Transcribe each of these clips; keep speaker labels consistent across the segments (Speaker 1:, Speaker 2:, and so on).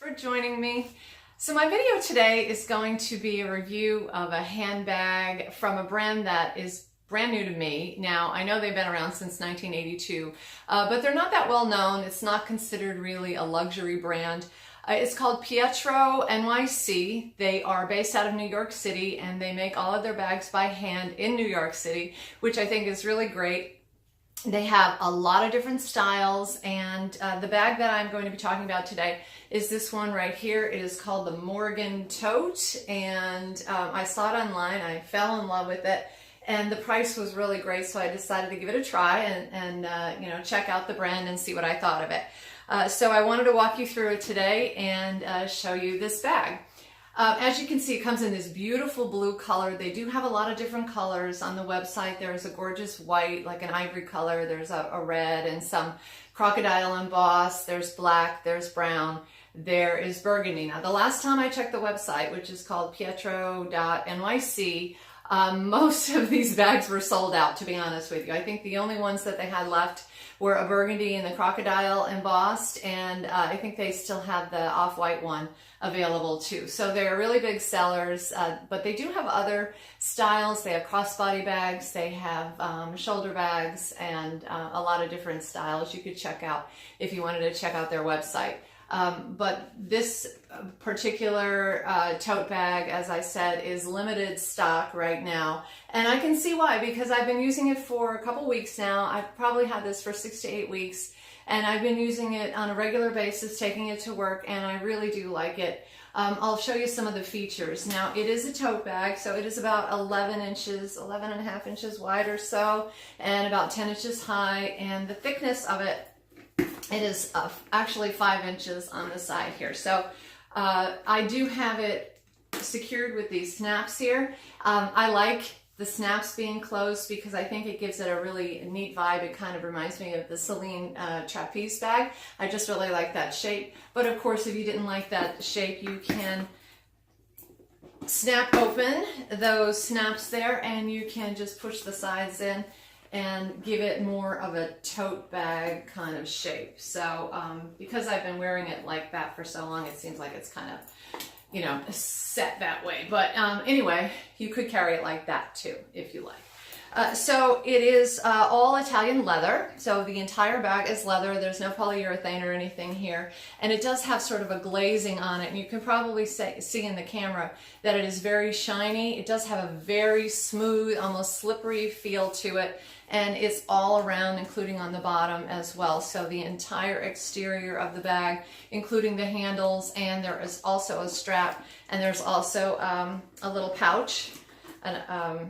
Speaker 1: for joining me. So my video today is going to be a review of a handbag from a brand that is brand new to me. Now, I know they've been around since 1982, but they're not that well known. It's not considered really a luxury brand. It's called Pietro NYC. They are based out of New York City, and they make all of their bags by hand in New York City, which I think is really great. They have a lot of different styles, and the bag that I'm going to be talking about today is this one right here. It is called the Morgan Tote, and I saw it online. I fell in love with it, and the price was really great, so I decided to give it a try and you know, check out the brand and see what I thought of it. So I wanted to walk you through it today and show you this bag. As you can see, it comes in this beautiful blue color. They do have a lot of different colors on the website. There's a gorgeous white, like an ivory color. There's a red and some crocodile embossed. There's black, there's brown, there is burgundy. Now, the last time I checked the website, which is called pietro.nyc, most of these bags were sold out, to be honest with you. I think the only ones that they had left were a burgundy and the crocodile embossed, and I think they still have the off-white one available too. So they're really big sellers, but they do have other styles. They have crossbody bags, they have shoulder bags, and a lot of different styles you could check out if you wanted to check out their website. But this particular tote bag, as I said, is limited stock right now. And I can see why, because I've been using it for a couple weeks now. I've probably had this for 6 to 8 weeks, and I've been using it on a regular basis, taking it to work, and I really do like it. I'll show you some of the features. Now, it is a tote bag, so it is about 11 inches, 11 and a half inches wide or so, and about 10 inches high, and the thickness of it, it is actually 5 inches on the side here. So I do have it secured with these snaps here. I like the snaps being closed because I think it gives it a really neat vibe. It kind of reminds me of the Celine trapeze bag. I just really like that shape. But of course, if you didn't like that shape, you can snap open those snaps there, and you can just push the sides in and give it more of a tote bag kind of shape. So because I've been wearing it like that for so long, it seems like it's kind of, you know, set that way. But anyway, you could carry it like that too, if you like. So it is all Italian leather. So the entire bag is leather. There's no polyurethane or anything here. And it does have sort of a glazing on it. And you can probably see in the camera that it is very shiny. It does have a very smooth, almost slippery feel to it. And it's all around, including on the bottom as well. So the entire exterior of the bag, including the handles, and there is also a strap, and there's also a little pouch, a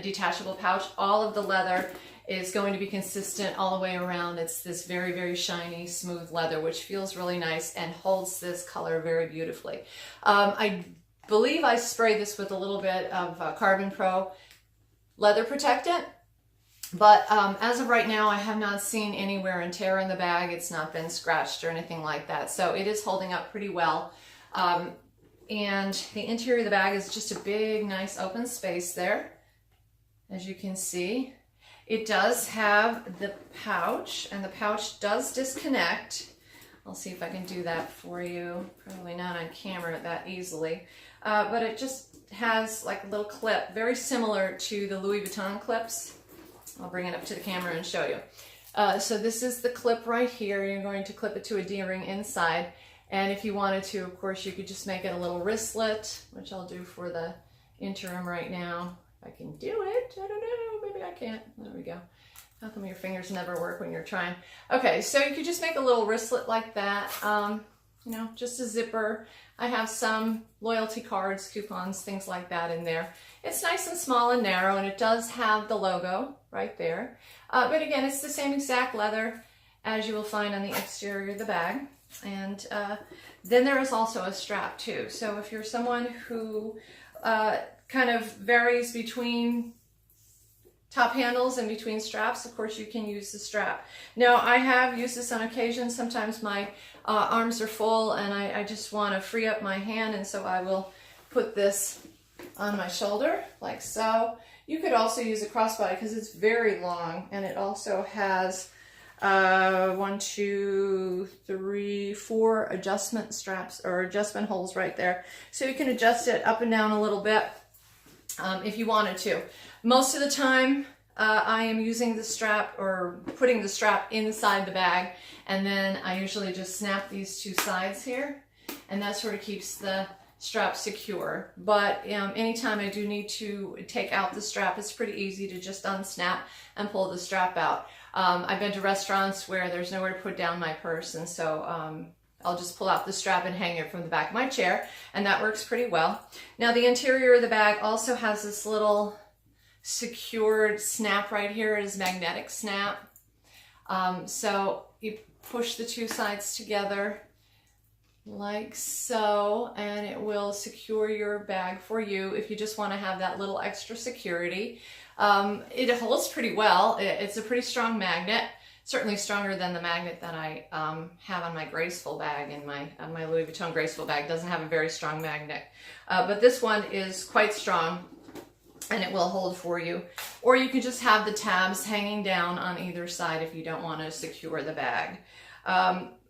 Speaker 1: detachable pouch. All of the leather is going to be consistent all the way around. It's this very, very shiny, smooth leather, which feels really nice and holds this color very beautifully. I believe I sprayed this with a little bit of Carbon Pro leather protectant. But as of right now, I have not seen any wear and tear in the bag. It's not been scratched or anything like that. So it is holding up pretty well. And the interior of the bag is just a big, nice open space there, as you can see. It does have the pouch, and the pouch does disconnect. I'll see if I can do that for you. Probably not on camera that easily. But it just has like a little clip, very similar to the Louis Vuitton clips. I'll bring it up to the camera and show you. So this is the clip right here. You're going to clip it to a D-ring inside. And if you wanted to, of course, you could just make it a little wristlet, which I'll do for the interim right now. If I can do it, I don't know, maybe I can't. There we go. How come your fingers never work when you're trying? Okay, so you could just make a little wristlet like that. You know, just a zipper. I have some loyalty cards, coupons, things like that in there. It's nice and small and narrow, and it does have the logo right there. But again, it's the same exact leather as you will find on the exterior of the bag. And then there is also a strap too. So if you're someone who kind of varies between top handles and between straps, of course you can use the strap. Now, I have used this on occasion. Sometimes my arms are full and I just want to free up my hand, and so I will put this on my shoulder like so. You could also use a crossbody because it's very long, and it also has 1, 2, 3, 4 adjustment straps or adjustment holes right there. So you can adjust it up and down a little bit if you wanted to. Most of the time, I am using the strap or putting the strap inside the bag, and then I usually just snap these two sides here, and that sort of keeps the strap secure. But anytime I do need to take out the strap, it's pretty easy to just unsnap and pull the strap out. I've been to restaurants where there's nowhere to put down my purse, and so I'll just pull out the strap and hang it from the back of my chair, and that works pretty well. Now the interior of the bag also has this little secured snap right here. It is magnetic snap. So you push the two sides together like so, and it will secure your bag for you if you just want to have that little extra security. It holds pretty well. It's a pretty strong magnet, certainly stronger than the magnet that I have on my Graceful bag. And my Louis Vuitton Graceful bag doesn't have a very strong magnet, but this one is quite strong, and it will hold for you. Or you can just have the tabs hanging down on either side if you don't want to secure the bag.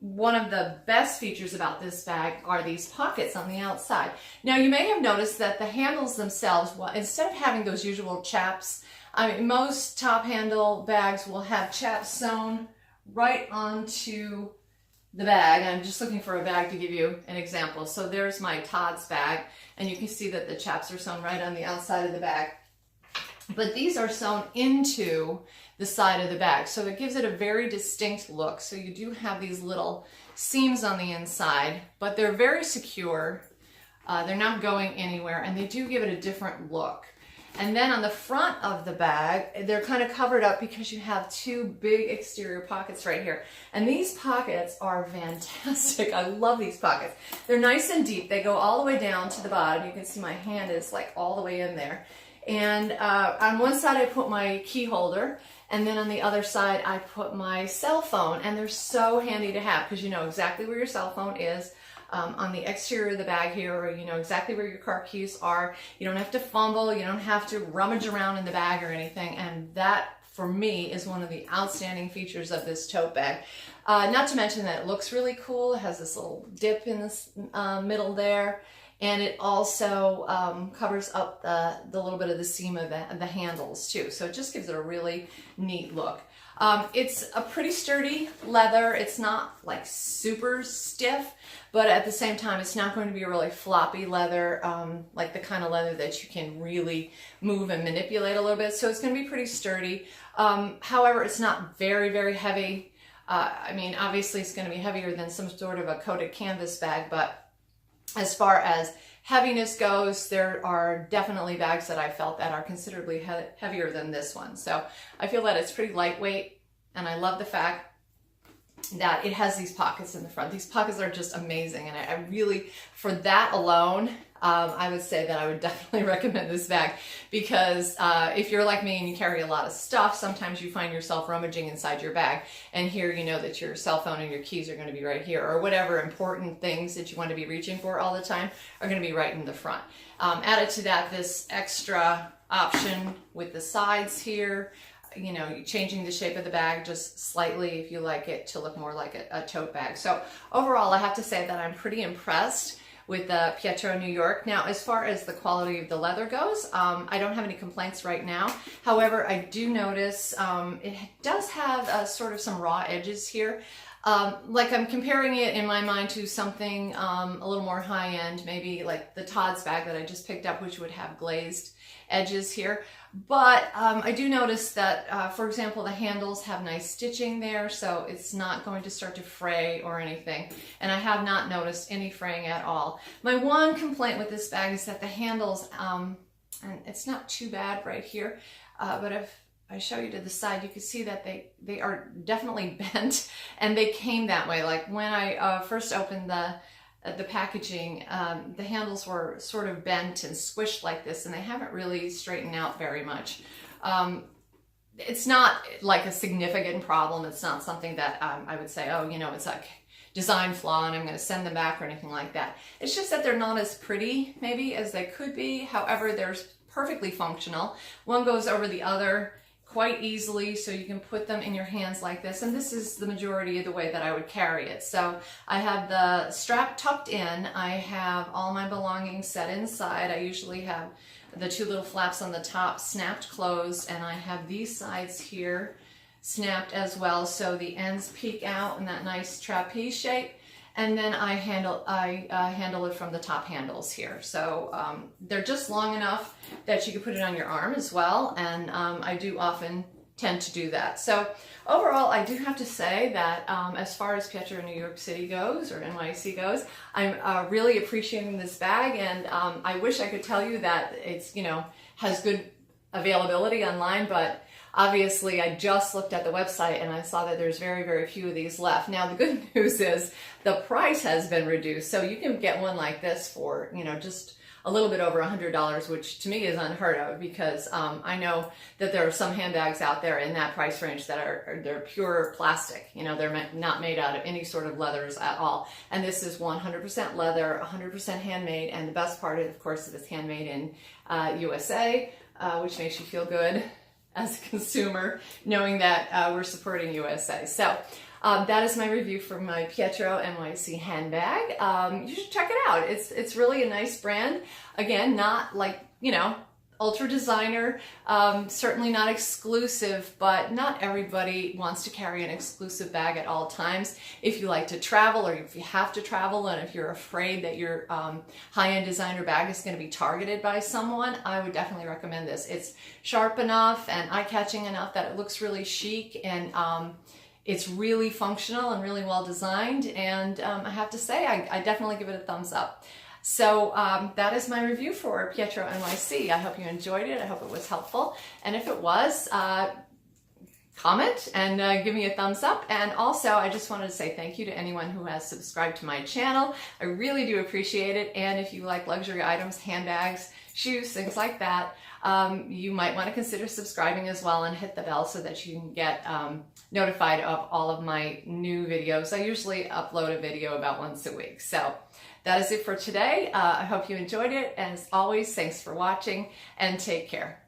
Speaker 1: One of the best features about this bag are these pockets on the outside. Now you may have noticed that the handles themselves, well, instead of having those usual chaps, I mean, most top handle bags will have chaps sewn right onto the bag. I'm just looking for a bag to give you an example. So there's my Todd's bag, and you can see that the chaps are sewn right on the outside of the bag. But these are sewn into the side of the bag, so it gives it a very distinct look. So you do have these little seams on the inside, but they're very secure. They're not going anywhere, and they do give it a different look. And then on the front of the bag, they're kind of covered up because you have two big exterior pockets right here. And these pockets are fantastic. I love these pockets. They're nice and deep. They go all the way down to the bottom. You can see my hand is like all the way in there. And on one side I put my key holder, and then on the other side I put my cell phone. And they're so handy to have because you know exactly where your cell phone is. On the exterior of the bag here, or you know exactly where your car keys are. You don't have to fumble, you don't have to rummage around in the bag or anything, and that for me is one of the outstanding features of this tote bag. Not to mention that it looks really cool. It has this little dip in the middle there, and it also covers up the little bit of the seam of the handles too, so it just gives it a really neat look. It's a pretty sturdy leather. It's not like super stiff, but at the same time, it's not going to be a really floppy leather, like the kind of leather that you can really move and manipulate a little bit. So it's going to be pretty sturdy. However, it's not very, very heavy. I mean, obviously it's going to be heavier than some sort of a coated canvas bag, but as far as heaviness goes, there are definitely bags that I felt that are considerably heavier than this one. So I feel that it's pretty lightweight, and I love the fact that it has these pockets in the front. These pockets are just amazing, and I really, for that alone, I would say that I would definitely recommend this bag because if you're like me and you carry a lot of stuff, sometimes you find yourself rummaging inside your bag, and here you know that your cell phone and your keys are going to be right here, or whatever important things that you want to be reaching for all the time are going to be right in the front. Added to that, this extra option with the sides here, you know, changing the shape of the bag just slightly if you like it to look more like a tote bag. So overall, I have to say that I'm pretty impressed with the Pietro New York. Now, as far as the quality of the leather goes, I don't have any complaints right now. However, I do notice it does have sort of some raw edges here. Like I'm comparing it in my mind to something a little more high-end, maybe like the Todd's bag that I just picked up, which would have glazed edges here. But I do notice that, for example, the handles have nice stitching there, so it's not going to start to fray or anything. And I have not noticed any fraying at all. My one complaint with this bag is that the handles, and it's not too bad right here, but if I show you to the side, you can see that they are definitely bent, and they came that way. Like when I first opened the packaging, the handles were sort of bent and squished like this, and they haven't really straightened out very much. It's not like a significant problem. It's not something that I would say, oh, you know, it's like design flaw and I'm going to send them back or anything like that. It's just that they're not as pretty maybe as they could be. However, they're perfectly functional. One goes over the other quite easily, so you can put them in your hands like this, and this is the majority of the way that I would carry it. So I have the strap tucked in, I have all my belongings set inside, I usually have the two little flaps on the top snapped closed, and I have these sides here snapped as well, so the ends peek out in that nice trapeze shape. And then I handle it from the top handles here. So they're just long enough that you can put it on your arm as well, and I do often tend to do that. So overall, I do have to say that as far as Pietro in New York City goes, or NYC goes, I'm really appreciating this bag, and I wish I could tell you that it's, you know, has good availability online, but obviously, I just looked at the website and I saw that there's very, very few of these left. Now, the good news is the price has been reduced, so you can get one like this for, you know, just a little bit over $100, which to me is unheard of, because I know that there are some handbags out there in that price range that they're pure plastic. You know, they're not made out of any sort of leathers at all. And this is 100% leather, 100% handmade, and the best part, of course, is it's handmade in USA, which makes you feel good as a consumer, knowing that we're supporting USA. So that is my review for my Pietro NYC handbag. You should check it out. It's really a nice brand. Again, not like, you know, ultra designer, certainly not exclusive, but not everybody wants to carry an exclusive bag at all times. If you like to travel, or if you have to travel, and if you're afraid that your high-end designer bag is going to be targeted by someone, I would definitely recommend this. It's sharp enough and eye-catching enough that it looks really chic, and it's really functional and really well designed, and I have to say, I definitely give it a thumbs up. So that is my review for Pietro NYC. I hope you enjoyed it. I hope it was helpful. And if it was, comment and give me a thumbs up. And also, I just wanted to say thank you to anyone who has subscribed to my channel. I really do appreciate it. And if you like luxury items, handbags, shoes, things like that, you might want to consider subscribing as well, and hit the bell so that you can get notified of all of my new videos. I usually upload a video about once a week. So that is it for today. I hope you enjoyed it. And as always, thanks for watching, and take care.